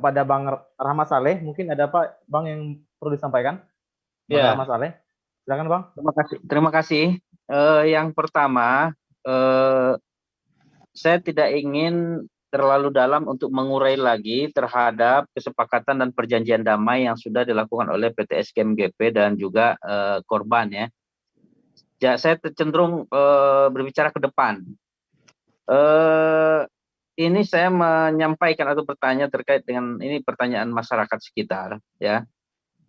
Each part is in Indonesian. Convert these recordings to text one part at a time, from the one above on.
kepada Bang Rahmat Saleh. Mungkin ada Pak Bang yang perlu disampaikan? Bang Ya, Rahmat Saleh. Silakan Bang. terima kasih. Terima kasih. Yang pertama, saya tidak ingin terlalu dalam untuk mengurai lagi terhadap kesepakatan dan perjanjian damai yang sudah dilakukan oleh PT SKMGP dan juga korban ya. Ya, saya cenderung berbicara ke depan. Ini saya menyampaikan atau bertanya terkait dengan ini pertanyaan masyarakat sekitar ya,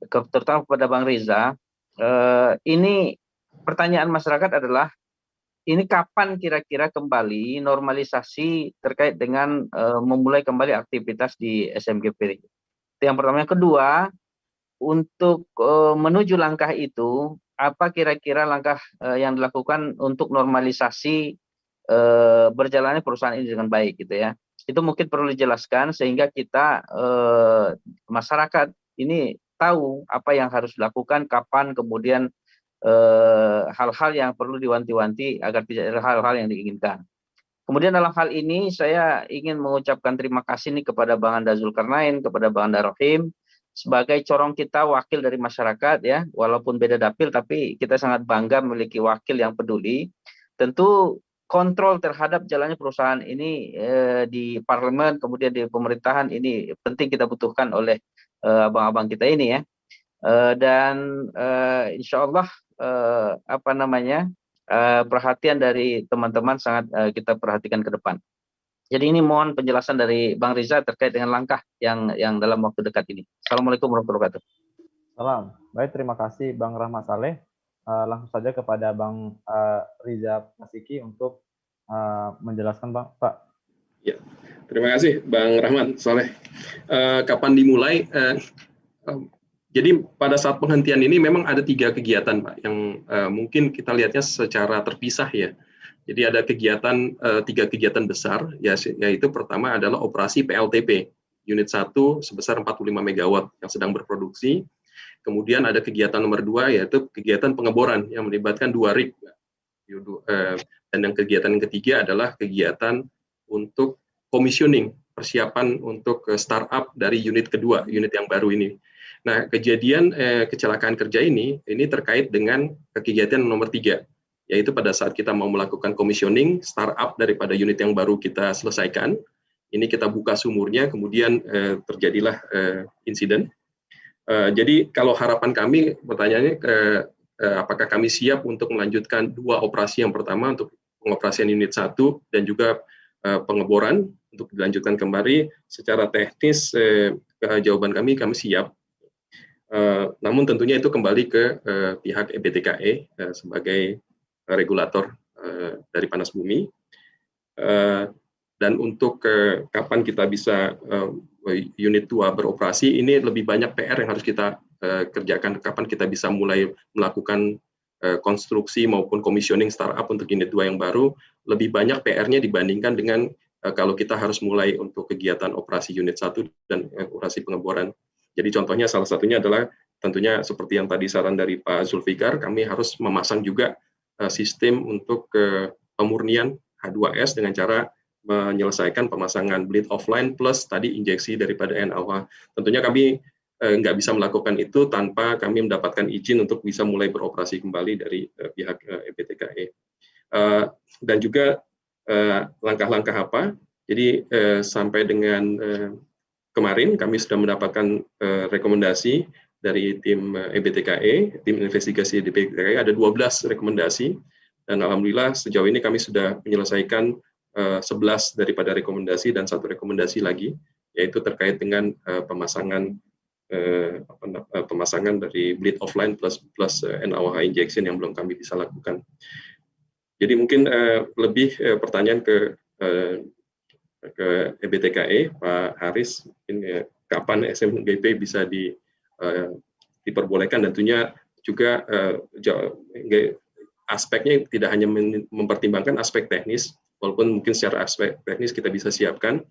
terutama kepada Bang Riza. Ini pertanyaan masyarakat adalah ini kapan kira-kira kembali normalisasi terkait dengan memulai kembali aktivitas di SMGP. Itu yang pertama. Yang kedua, untuk menuju langkah itu, apa kira-kira langkah yang dilakukan untuk normalisasi berjalannya perusahaan ini dengan baik gitu ya. Itu mungkin perlu dijelaskan sehingga kita masyarakat ini tahu apa yang harus dilakukan, kapan, kemudian hal-hal yang perlu diwanti-wanti agar tidak ada hal-hal yang diinginkan. Kemudian dalam hal ini saya ingin mengucapkan terima kasih nih kepada Bang Anda Zulkarnain, kepada Bang Anda Rohim, sebagai corong kita wakil dari masyarakat ya, walaupun beda dapil tapi kita sangat bangga memiliki wakil yang peduli. Tentu kontrol terhadap jalannya perusahaan ini di parlemen, kemudian di pemerintahan ini penting kita butuhkan oleh abang-abang kita ini ya. Dan insya Allah perhatian dari teman-teman sangat kita perhatikan ke depan. Jadi ini mohon penjelasan dari Bang Riza terkait dengan langkah yang dalam waktu dekat ini. Assalamualaikum warahmatullahi wabarakatuh. Salam. Baik, terima kasih Bang Rahmat Saleh. Langsung saja kepada Bang Riza Pasiki untuk menjelaskan Bang. Pak. Ya, terima kasih Bang Rahmat Saleh. Kapan dimulai? Jadi pada saat penghentian ini memang ada 3 kegiatan Pak yang mungkin kita lihatnya secara terpisah ya. Jadi ada kegiatan 3 kegiatan besar yaitu pertama adalah operasi PLTP unit 1 sebesar 45 MW yang sedang berproduksi. Kemudian ada kegiatan nomor 2 yaitu kegiatan pengeboran yang melibatkan 2 rig. Dan yang kegiatan yang ketiga adalah kegiatan untuk commissioning, persiapan untuk startup dari unit kedua, unit yang baru ini. Nah, kejadian kecelakaan kerja ini terkait dengan kegiatan nomor 3, yaitu pada saat kita mau melakukan commissioning, startup daripada unit yang baru kita selesaikan, ini kita buka sumurnya, kemudian terjadilah insiden. Jadi kalau harapan kami, pertanyaannya, apakah kami siap untuk melanjutkan 2 operasi, yang pertama untuk pengoperasian unit 1 dan juga pengeboran untuk dilanjutkan kembali. Secara teknis, jawaban kami siap. Namun tentunya itu kembali ke pihak EBTKE sebagai regulator dari panas bumi. Dan untuk kapan kita bisa unit 2 beroperasi, ini lebih banyak PR yang harus kita kerjakan. Kapan kita bisa mulai melakukan konstruksi maupun commissioning startup untuk unit 2 yang baru, lebih banyak PR-nya dibandingkan dengan kalau kita harus mulai untuk kegiatan operasi unit 1 dan operasi pengeboran. Jadi contohnya salah satunya adalah tentunya seperti yang tadi saran dari Pak Zulfikar, kami harus memasang juga sistem untuk pemurnian H2S dengan cara menyelesaikan pemasangan bleed offline plus tadi injeksi daripada NaOH. Tentunya kami nggak bisa melakukan itu tanpa kami mendapatkan izin untuk bisa mulai beroperasi kembali dari pihak EBTKE. Dan juga langkah-langkah apa? Jadi sampai dengan kemarin kami sudah mendapatkan rekomendasi dari tim EBTKE, tim investigasi EBTKE, ada 12 rekomendasi, dan alhamdulillah sejauh ini kami sudah menyelesaikan 11 daripada rekomendasi dan 1 rekomendasi lagi, yaitu terkait dengan pemasangan dari bleed offline plus NaOH injection yang belum kami bisa lakukan. Jadi mungkin lebih pertanyaan ke EBTKE, Pak Haris, kapan SMGP bisa diperbolehkan, dan tentunya juga aspeknya tidak hanya mempertimbangkan aspek teknis, walaupun mungkin secara aspek teknis kita bisa siapkan,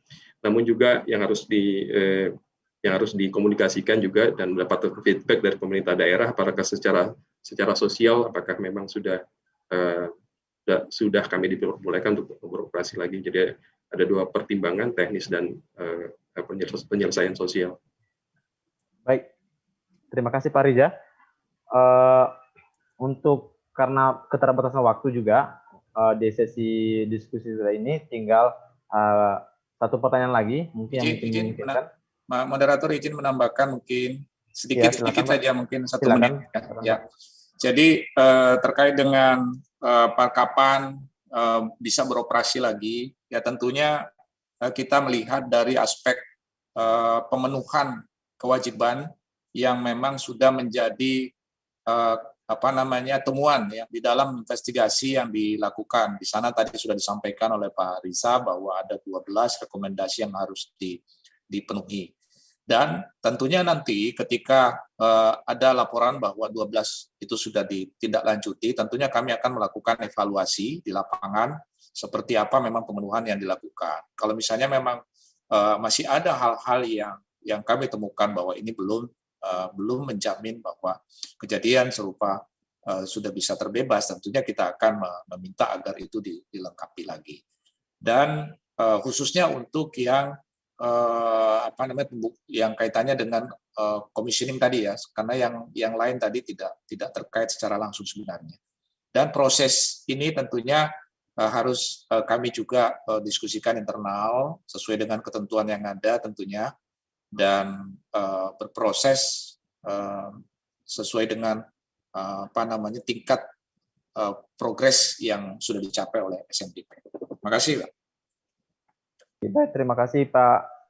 namun juga yang harus dikomunikasikan juga dan mendapat feedback dari pemerintah daerah, apakah secara sosial apakah memang sudah kami diperbolehkan untuk beroperasi lagi. Jadi ada 2 pertimbangan teknis dan penyelesaian sosial. Baik, terima kasih Pak Riza. Untuk karena keterbatasan waktu juga di sesi diskusi ini tinggal satu pertanyaan lagi, mungkin yang memungkinkan. Moderator izin menambahkan mungkin sedikit saja, mungkin 1 menit. Ya. Jadi terkait dengan kapan bisa beroperasi lagi, ya tentunya kita melihat dari aspek pemenuhan kewajiban yang memang sudah menjadi temuan ya di dalam investigasi yang dilakukan. Di sana tadi sudah disampaikan oleh Pak Riza bahwa ada 12 rekomendasi yang harus dipenuhi. Dan tentunya nanti ketika ada laporan bahwa 12 itu sudah ditindaklanjuti, tentunya kami akan melakukan evaluasi di lapangan seperti apa memang pemenuhan yang dilakukan. Kalau misalnya memang masih ada hal-hal yang kami temukan bahwa ini belum menjamin bahwa kejadian serupa sudah bisa terbebas, tentunya kita akan meminta agar itu dilengkapi lagi. Dan khususnya untuk yang yang kaitannya dengan commissioning tadi ya, karena yang lain tadi tidak terkait secara langsung sebenarnya. Dan proses ini tentunya harus kami juga diskusikan internal sesuai dengan ketentuan yang ada tentunya, dan berproses sesuai dengan tingkat progres yang sudah dicapai oleh SMDP. Terima kasih, Pak. Terima kasih Pak